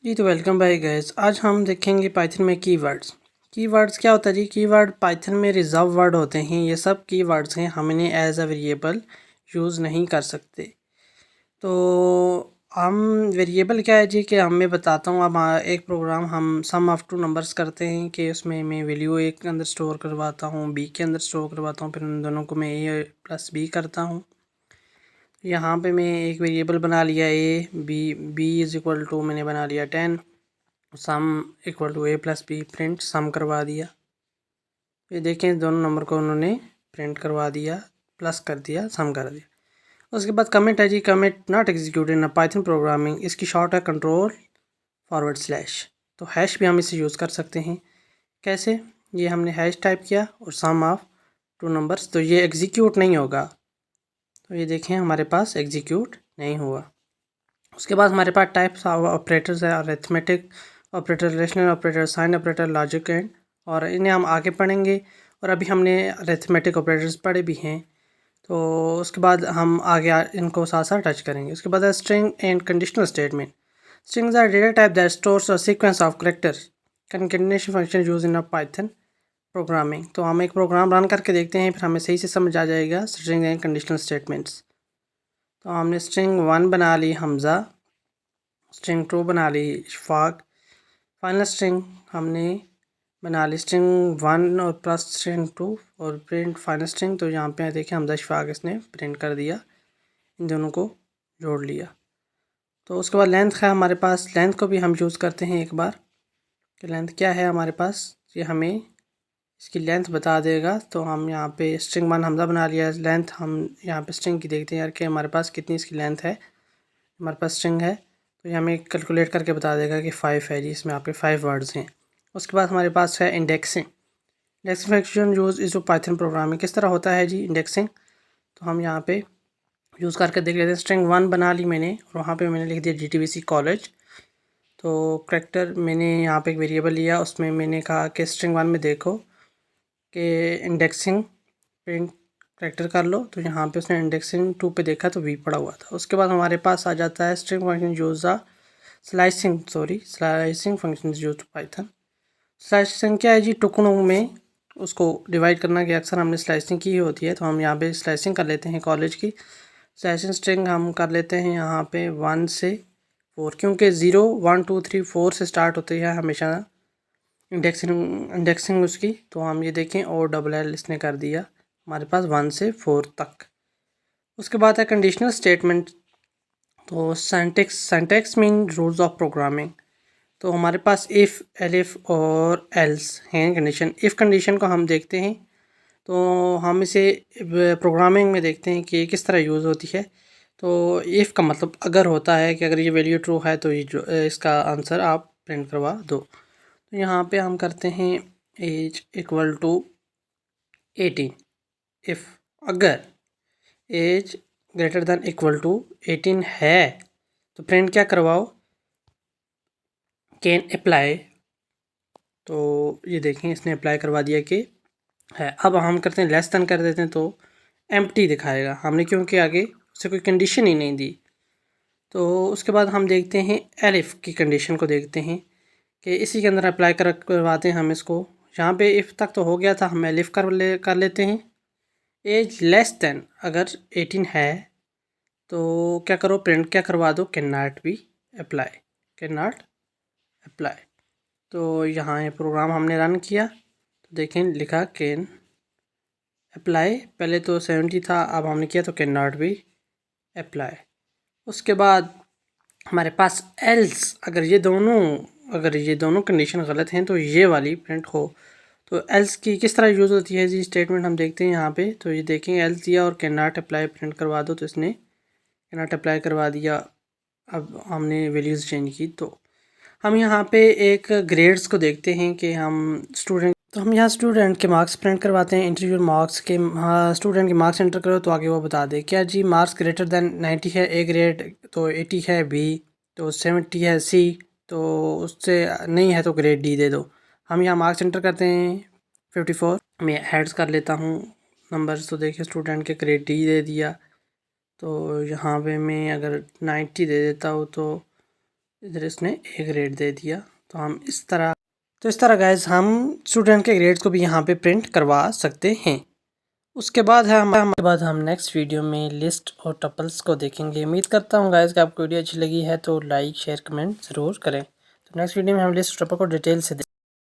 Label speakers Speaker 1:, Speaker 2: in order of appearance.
Speaker 1: जी तो वेलकम भाई गैस। आज हम देखेंगे पाइथन में कीवर्ड्स। कीवर्ड्स क्या होता है जी? कीवर्ड पाइथन में रिजर्व वर्ड होते हैं। ये सब कीवर्ड्स हैं, हम इन्हें एज अ वेरिएबल यूज़ नहीं कर सकते। तो हम वेरिएबल क्या है जी कि हम मैं बताता हूँ। अब एक प्रोग्राम हम सम ऑफ टू नंबर्स करते हैं कि उसमें मैं वैल्यू ए के अंदर स्टोर करवाता हूँ, बी के अंदर स्टोर करवाता हूँ, फिर उन दोनों को मैं ए प्लस बी करता हूँ। यहाँ पे मैं एक वेरिएबल बना लिया A, B is equal to मैंने बना लिया 10, sum equal to A plus B, print sum करवा दिया। ये देखें दोनों नंबर को उन्होंने प्रिंट करवा दिया, प्लस कर दिया, सम कर दिया। उसके बाद कमेंट है जी, comment not executed in Python programming. इसकी शॉर्ट है कंट्रोल फॉरवर्ड स्लैश। तो हैश भी हम इसे यूज़ कर सकते हैं। कैसे? ये हमने हैश टाइप किया और सम ऑफ टू नंबर्स, तो ये एग्जीक्यूट नहीं होगा। तो ये देखें हमारे पास एग्जीक्यूट नहीं हुआ। उसके बाद हमारे पास टाइप्स ऑफ ऑपरेटर्स है, arithmetic operator, relational operator, sign operator, logic and, और इन्हें हम आगे पढ़ेंगे। और अभी हमने अरिथमेटिक ऑपरेटर्स पढ़े भी हैं, तो उसके बाद हम आगे इनको साथ साथ टच करेंगे। उसके बाद string and conditional statement. Strings are data type that stores a sequence of characters. Concatenation function use in a Python programming. तो हम एक प्रोग्राम रन करके देखते हैं, फिर हमें सही से समझ आ जाएगा स्ट्रिंग एंड कंडीशनल स्टेटमेंट्स। तो हमने स्ट्रिंग 1 बना ली हमज़ा, स्ट्रिंग 2 बना ली इशफाक, फाइनल स्ट्रिंग हमने बना ली स्ट्रिंग 1 और प्लस स्ट्रिंग 2 और प्रिंट फाइनल स्ट्रिंग। तो यहाँ पे देखिए हमज़ा इशफाक इसने प्रिंट कर दिया, इन दोनों को जोड़ लिया। तो उसके बाद लेंथ है हमारे पास, लेंथ को भी हम यूज़ करते हैं एक बार कि लेंथ क्या है हमारे पास, ये हमें इसकी लेंथ बता देगा। तो हम यहाँ पे स्ट्रिंग 1 हमज़ा बना लिया, लेंथ हम यहाँ पे स्ट्रिंग की देखते हैं यार कि हमारे पास कितनी इसकी लेंथ है। हमारे पास स्ट्रिंग है तो ये हमें कैलकुलेट करके बता देगा कि 5 है जी, इसमें आपके 5 वर्ड्स हैं। उसके बाद हमारे पास है indexing. Indexing function use is Python programming. किस तरह होता है जी इंडेक्सिंग? तो हम यहाँ पे यूज़ करके देख लेते हैं। स्ट्रिंग 1 बना ली मैंने और वहाँ पे मैंने लिख दिया GTBC कॉलेज। तो करेक्टर मैंने यहाँ पे एक वेरिएबल लिया, उसमें मैंने कहा कि स्ट्रिंग 1 में देखो कि इंडेक्सिंग प्रिंट करेक्टर कर लो। तो यहाँ पे उसने इंडेक्सिंग 2 पे देखा तो वी पड़ा हुआ था। उसके बाद हमारे पास आ जाता है स्ट्रिंग फंक्शन यूज़ आ slicing function use Python. Slicing क्या है जी? टुकड़ों में उसको डिवाइड करना, कि अक्सर हमने स्लाइसिंग की होती है। तो हम यहाँ पे स्लाइसिंग कर लेते हैं कॉलेज की। स्लाइसिंग स्ट्रिंग हम कर लेते हैं यहाँ पे 1 से 4, क्योंकि 0 1 2 3 4 से स्टार्ट होती है हमेशा इंडेक्सिंग उसकी। तो हम ये देखें OLL इसने कर दिया हमारे पास 1 से 4 तक। उसके बाद है कंडीशनल स्टेटमेंट। तो syntax mean rules of programming. तो हमारे पास इफ़, एलिफ और एल्स हैं कंडीशन। इफ़ कंडीशन को हम देखते हैं तो हम इसे प्रोग्रामिंग में देखते हैं कि किस तरह यूज़ होती है। तो इफ़ का मतलब अगर होता है कि अगर ये वैल्यू ट्रू है तो ये जो इसका आंसर आप प्रिंट करवा दो। तो यहाँ पे हम करते हैं एज इक्वल टू 18। इफ़ अगर age greater than equal to 18 है तो प्रिंट क्या करवाओ, कैन अप्लाई। तो ये देखें इसने अप्लाई करवा दिया कि है। अब हम करते हैं लेस देन कर देते हैं तो एम्प्टी दिखाएगा, हमने क्योंकि आगे उससे कोई कंडीशन ही नहीं दी। तो उसके बाद हम देखते हैं एलिफ की कंडीशन को देखते हैं कि इसी के अंदर अप्लाई करवाते हैं हम इसको। यहाँ पे इफ़ तक तो हो गया था, हम एलिफ कर लेते हैं। एज लेस देन अगर 18 है तो क्या करो, प्रिंट क्या करवा दो, can not be apply, can not apply. तो यहाँ ये प्रोग्राम हमने रन किया तो देखें लिखा कैन अप्लाई। पहले तो 70 था, अब हमने किया तो कैन नॉट बी अप्लाई। उसके बाद हमारे पास एल्स, अगर ये दोनों कंडीशन गलत हैं तो ये वाली प्रिंट हो। तो एल्स की किस तरह यूज़ होती है जी स्टेटमेंट हम देखते हैं यहाँ पे। तो ये देखें एल्स दिया और कैन नॉट अप्लाई प्रिंट करवा दो, तो इसने कैन नॉट अप्लाई करवा दिया। अब हमने वैल्यूज़ चेंज की। तो हम यहाँ पे एक ग्रेड्स को देखते हैं कि हम यहाँ स्टूडेंट के मार्क्स प्रिंट करवाते हैं। इंटरव्यू मार्क्स के, हाँ स्टूडेंट के मार्क्स एंटर करो तो आगे वो बता दे क्या जी मार्क्स ग्रेटर दैन 90 है ए ग्रेड, तो 80 है बी, तो 70 है सी, तो उससे नहीं है तो ग्रेड डी दे दो। हम यहाँ मार्क्स एंटर करते हैं 54। मैं ऐड्स कर लेता हूँ नंबर्स, तो देखिए स्टूडेंट के ग्रेड डी दे दिया। तो यहाँ पे मैं अगर 90 दे देता हूँ तो इधर इसने ए ग्रेड दे दिया। तो हम इस तरह गाइस हम स्टूडेंट के ग्रेड्स को भी यहाँ पे प्रिंट करवा सकते हैं। उसके बाद हम नेक्स्ट वीडियो में लिस्ट और टपल्स को देखेंगे। उम्मीद करता हूँ गाइस कि आपको वीडियो अच्छी लगी है तो लाइक शेयर कमेंट ज़रूर करें। तो नेक्स्ट वीडियो में हम लिस्ट टपल को डिटेल से